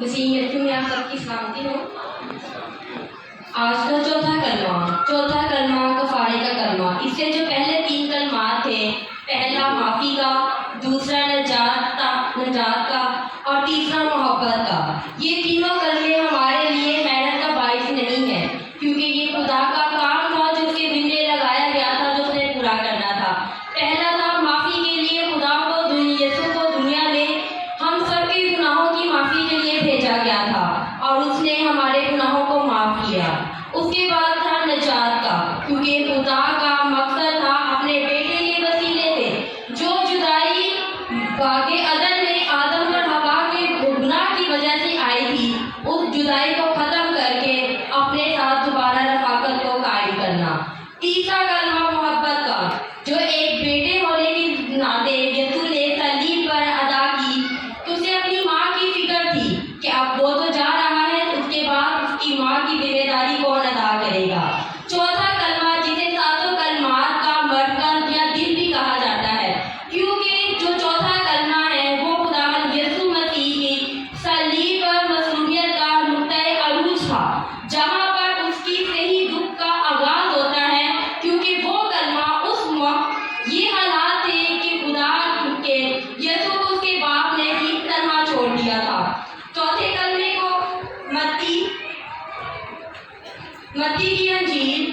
مسیحیت میں آپ سب کی سلامتی ہو۔ آج کا چوتھا کلمہ کفارے کا کلمہ۔ اس سے جو پہلے 3 کلمات تھے، پہلا معافی کا، دوسرا نجات کا اور تیسرا محبت کا، یہ تینوں کلمے ہمارے لیے محنت کا باعث نہیں ہے، کیونکہ یہ خدا کا کام تھا جو اس کے ذمے لگایا گیا تھا، جو اس نے پورا کرنا تھا۔ پہلا تھا معافی کے لیے خدا کو یسوع کو دنیا میں ہم سب کے گناہوں کی معافی کے لیے بھیجا گیا تھا اور اس نے ہمارے گناہوں کو معاف کیا۔ اس کے بعد تھا نجات کا، کیونکہ خدا کا مقصد تھا اپنے بیٹے کے وسیلے سے جو جدائی باغ عدن میں آدم اور حوا کے گناہ کی وجہ سے آئی تھی، اس جدائی کو ختم کر کے اپنے ساتھ دوبارہ رفاقت کو قائم کرنا۔ تیسرا کلمہ محبت کا، جو ایک بیٹے ہونے کے ناطے یسوع نے صلیب پر ادا کی، تو اسے اپنی ماں کی فکر تھی کہ اب وہ تو جا رہا ہے، اس کے بعد اس کی ماں کی ذمہ داری کون ادا کرے گا۔ چوتھا کلمہ، جسے ساتوں کلمات کا مرکز یا دل بھی کہا جاتا ہے، کیونکہ جو چوتھا کلمہ ہے وہ خداوند یسوع مسیح کی صلیب پر مصلوبیت کا نقطۂ عروج تھا، جہاں پر اس کی صحیح دکھ کا آغاز ہوتا ہے، کیونکہ وہ کلمہ اس وقت یہ حالات تھے کہ خدا کے یسوع کو اس کے باپ نے ٹھیک طرح چھوڑ دیا تھا۔ چوتھے کلمے کو متی کی انجیل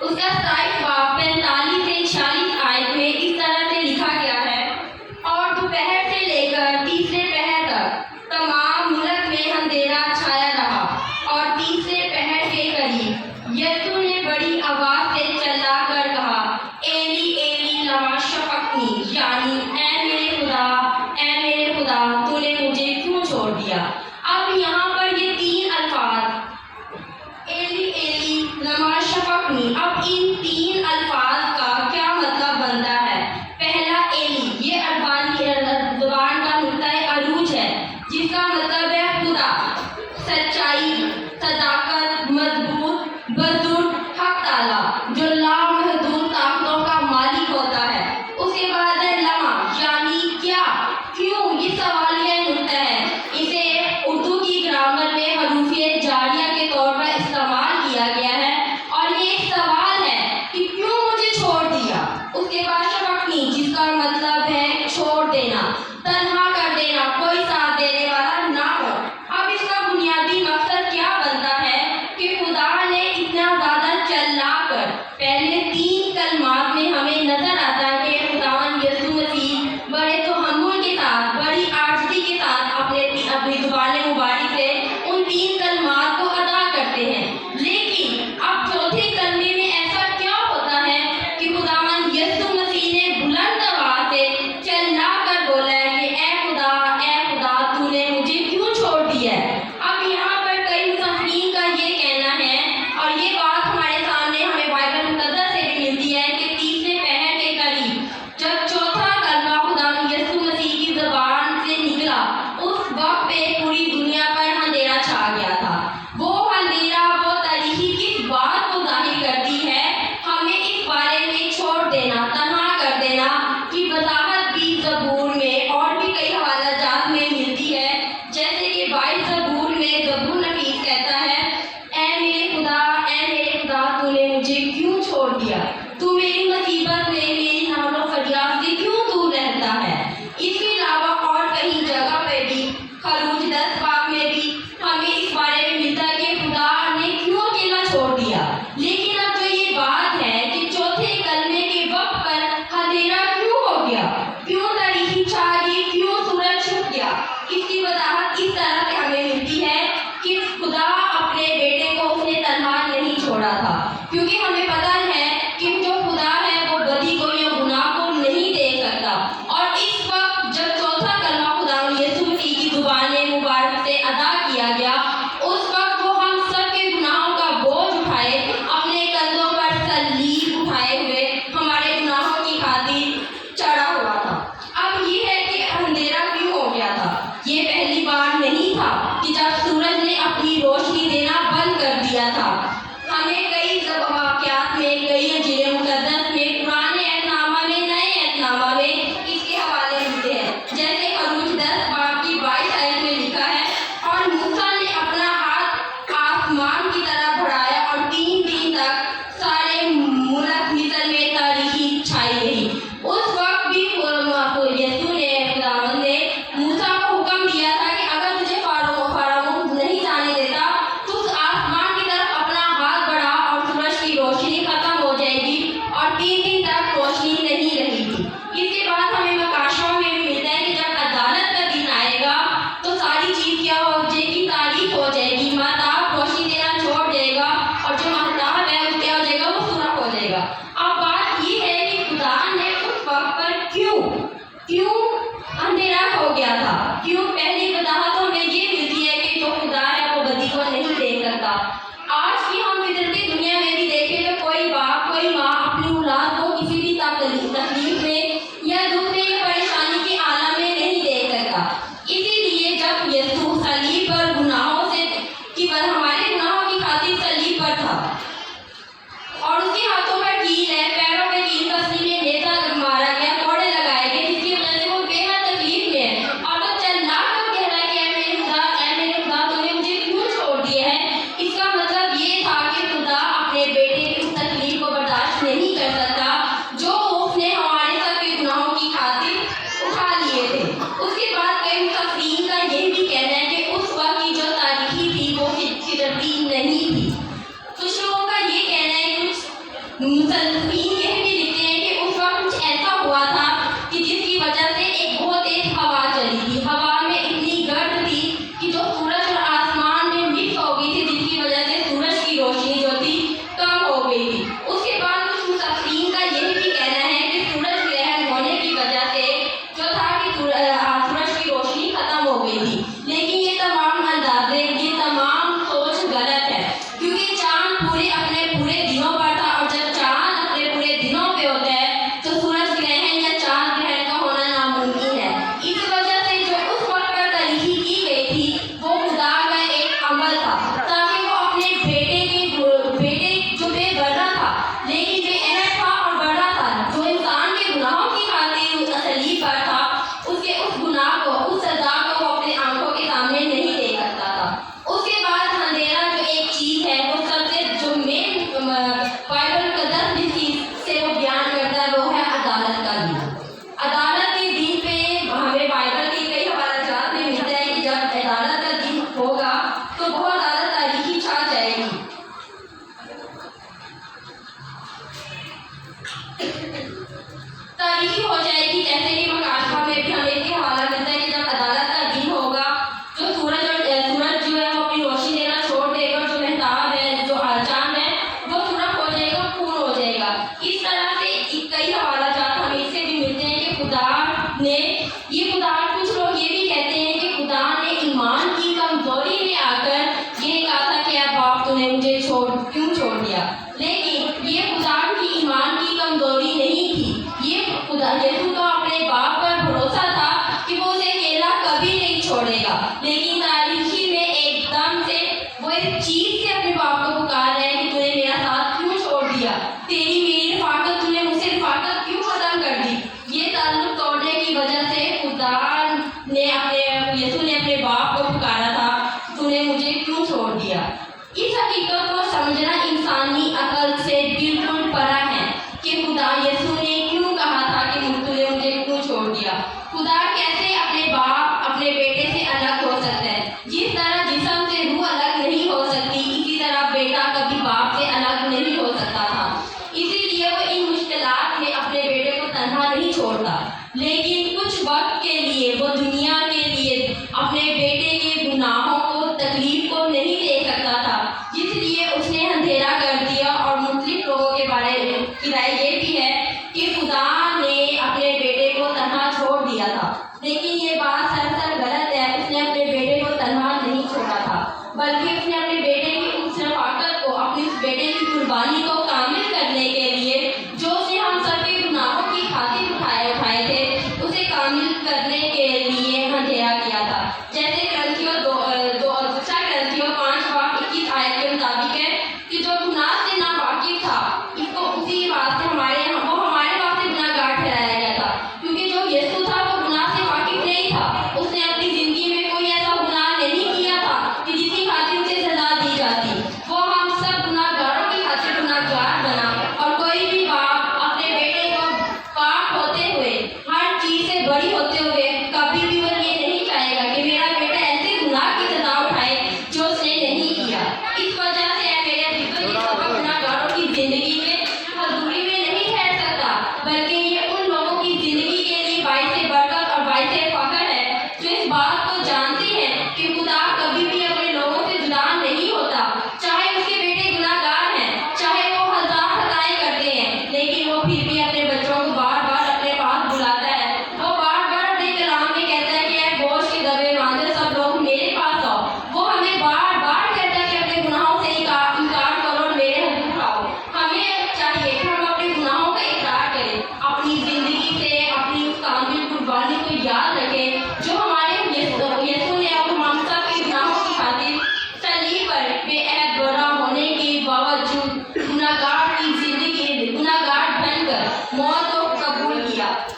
اس کا 27 باب 45 سے 46 آیت میں اس طرح سے لکھا گیا ہے، اور دوپہر سے لے کر تیسرے پہر تک تمام ملک میں اندھیرا چھایا رہا، اور تیسرے پہر کے قریب یسوع نے بڑی آواز سے چلا کر کہا، ایلی ایلی لما شبقتنی، یعنی اے میرے خدا تو نے مجھے کیوں چھوڑ دیا۔ اب یہاں پر یہ 3 الفاظ ایلی ایلی لما شبقتنی، اب ان 3 الفاظ کا کیا مطلب بنتا ہے؟ پہلا ایلی، یہ زبان کا نقطۂ عروج ہے، جس کا مطلب ہے خدا، سچائی، صداقت، مضبوط، بزرگ، حق تعالیٰ جو لامحدود طاقتوں کا مالک ہوتا ہے۔ اس کے بعد ہے لما کیوں اندھیرا ہو گیا تھا؟ کیوں؟ پہلی وضاحت تو ہمیں یہ ملتی ہے کہ جو خدا ہے وہ بدی کو نہیں دیکھ سکتا۔ آج کی ہم فطرتی دنیا میں بھی دیکھیں تو کوئی باپ کوئی ماں اپنی اولاد کو کسی بھی تکلیف میں یا دکھ میں یا پریشانی کے عالم میں نہیں دیکھ سکتا۔ اسی لیے جب یسوع صلیب پر ہمارے گناہوں کی خاطر صلیب پر تھا اور اس کے ہاتھوں پر کیل ہے، پیروں پہ کیل کسی نے نیزہ مارا گیا، کوڑے لگائے گئے، جس کی وجہ سے وہ بے حد تکلیف میں ہے اور وہ چلا کر کہہ رہا ہے کہ اے میرے خدا تو نے مجھے کیوں چھوڑ دیا ہے؟ اس کا مطلب یہ تھا کہ خدا اپنے بیٹے کی اس تکلیف کو برداشت نہیں کر سکتا جو اس نے ہمارے سب کے گناہوں کی خاطر اٹھا لیے تھے۔ اس کے بعد کئی مفسرین کا یہ بھی کہنا ہے کہ اس وقت کی جو تاریخی تھی وہ فطرتی نہیں تھی۔ کچھ لوگوں کا یہ کہنا ہے، کچھ مفسرین یہ بھی لکھتے ہیں کہ اس وقت کچھ ایسا ہوا تھا کہ جس کی وجہ سے ایک بہت تیز ہوا چلی تھی۔ ہوا میں اتنی گرد تھی کہ جو سورج اور آسمان میں مکس ہو گئی تھی، جس کی وجہ سے سورج کی روشنی جو تھی کم ہو گئی تھی۔ اس کے بعد کچھ مفسرین کا یہ بھی کہنا ہے کہ سورج گرہن ہونے کی وجہ سے جو تھا کہ سورج کی روشنی ختم ہو گئی تھی۔ لیکن یہ تمام اندازے، یہ تمام سوچ غلط ہے، کیونکہ چاند اپنے پورے دنوں پر تھا، اور جب چاند اپنے پورے دنوں پہ ہوتا ہے تو سورج گرہن یا چاند گرہن کا ہونا ناممکن ہے۔ اس وجہ سے جو اس وقت پر تاریخی کی گئی تھی وہ خدا کا ایک عمل تھا تاکہ وہ اپنے بیٹے جو بے گناہ تھا لیکن بے عیب تھا اور بڑا تھا، جو انسان کے گناہوں کی خاطر صلیب پر تھا، اس کے اس گناہ کو، اس سزا کو وہ اپنے آنکھوں کے سامنے نہیں دیکھ سکتا تھا۔ اس کے بعد اندھیرا جو ایک چیز ہے، وہ سب سے جو مین بائبل مقدس جس چیز سے وہ بیان کرتا ہے وہ ہے عدالت کا دن۔ عدالت کے دن پہ ہمیں بائبل کے کئی حوالہ جات میں ملتا ہے کہ جب عدالت کا دن ہوگا تو بہت زیادہ تاریخی چھا جائے گی۔ تاریخی ہو جائے گی، جیسے کہ مکاشفہ میں بھی ہمیں اس کے حوالہ ملتا ہے کہ جب عدالت کا دن ہوگا تو سورج جو ہے وہ اپنی روشنی دینا چھوڑ دے گا، جو مہتاب ہے، جو چاند ہے، وہ سرخ ہو جائے گا، خون ہو جائے گا۔ اس طرح سے کئی حوالہ جات ہمیں اس سے بھی ملتے ہیں کہ کچھ لوگ یہ بھی کہتے ہیں کہ خدا نے ایمان کی کمزوری میں آ کر یہ کہا تھا کہ اے باپ تو نے مجھے کیوں چھوڑ دیا؟ لیکن یہ خدا کی ایمان کی کمزوری نہیں تھی، یہ خدا یسوع کا اپنے باپ پر بھروسہ تھا کہ وہ اسے اکیلا کبھی نہیں چھوڑے گا۔ لیکن تاریخی میں ایک دم سے وہ اس چیز سے اپنے باپ کو پکار رہے ہیں کہ تو نے میرا ساتھ کیوں چھوڑ دیا؟ تیری میری رفاقت، تو نے مجھ سے رفاقت کیوں ختم کر دی؟ یہ تعلق توڑنے کی وجہ سے خدا نے یسوع نے اپنے باپ کو پکارا تھا، تو نے مجھے کیوں چھوڑ دیا؟ اس حقیقت کو سمجھنا انسانی عقل سے بالکل پرا ہے کہ خدا یسوع نے کیوں کہا تھا کہ تو نے مجھے کیوں چھوڑ دیا؟ خدا کیسے اپنے باپ اپنے بیٹے سے الگ ہو سکتا ہے؟ جس طرح جسم سے روح الگ نہیں ہو سکتی، اسی طرح بیٹا کبھی باپ سے الگ نہیں ہو سکتا تھا۔ اسی لیے وہ ان مشکلات میں اپنے بیٹے کو تنہا نہیں چھوڑتا، لیکن کچھ وقت کے لیے وہ دنیا کے لیے اپنے بیٹے کے گناہوں کو، تکلیف کو نہیں دیکھ سکتا تھا، جس لیے اس نے اندھیرا کر دیا۔ اور مختلف لوگوں کے بارے میں کی رائے یہ بھی ہے کہ خدا نے اپنے بیٹے کو تنہا چھوڑ دیا تھا، لیکن یہ بات سراسر غلط ہے۔ اس نے اپنے بیٹے کو تنہا نہیں چھوڑا تھا، بلکہ اس نے اپنے بیٹے کی اس رفاقت کو، اپنے اس بیٹے کی قربانی کو کامل کرنے کے لیے، جو اس نے ہم سب کے گناہوں کی خاطر اٹھائے تھے، اسے کامل کرنے کے لیے اندھیرا کیا تھا۔ جیسے کرنتھیوں 5:21 آیت کے مطابق ہے کہ جو گناہ سے نا واقف تھا، اس کو اسی واسطے وہ ہمارے واسطے گناہ گار ٹھہرایا گیا تھا، کیونکہ جو یسوع تھا وہ گناہ سے واقف نہیں تھا۔ اس نے اپنی زندگی میں کوئی ایسا گناہ نہیں کیا تھا کہ جس کی خاطر اسے سزا دی جاتی۔ وہ ہم سب گناہ گاروں کی خاطر گناہ گار بنا، اور کوئی بھی باپ اپنے بیٹے کو پاک ہوتے ہوئے، ہر چیز سے بڑی ہوتے ہوئے، کبھی بھی وہ یہ نہیں چاہے گا کہ میرا بیٹا ایسے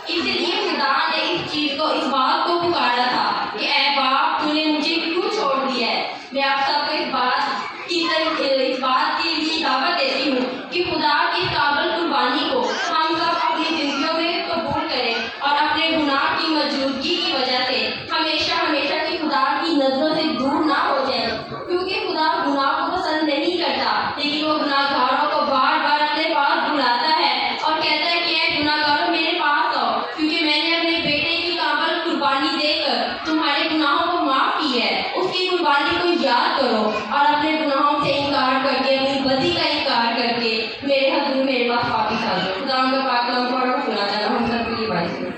اس لیے خدا نے اس چیز کو، اس بات کو پکارا تھا کہ اے باپ تو نے مجھے کیوں چھوڑ دیا ہے۔ میں آپ سب کو اس بات کے لیے دعوت دیتی ہوں کہ خدا کی قابل قربانی کو ہم سب اپنی زندگیوں میں قبول کریں اور اپنے گناہ کی موجودگی کی وجہ سے ہمیشہ ہمیشہ کی خدا کی نظروں سے دور نہ ہو جائیں، کیونکہ خدا گناہ کو پسند نہیں کرتا، لیکن وہ گناہ گاروں کو بار بار اپنے پاس بلاتا ہے اور کہتا ہے کہ اے گناہ گاروں میرے پاس آؤ، کیونکہ میں نے اپنے بیٹے کی قابل قربانی دے کر تمہارے گناہوں کو معاف کی ہے۔ اس کی قربانی کو یاد کرو اور اپنے گناہوں سے انکار کر کے، اپنی بدی کا انکار کر کے میرے حضور میرے پاس واپس آ جاؤ۔ خدا کا پاک کلام پڑھو، سنا جانا ہم سب کے لیے باعث ہے۔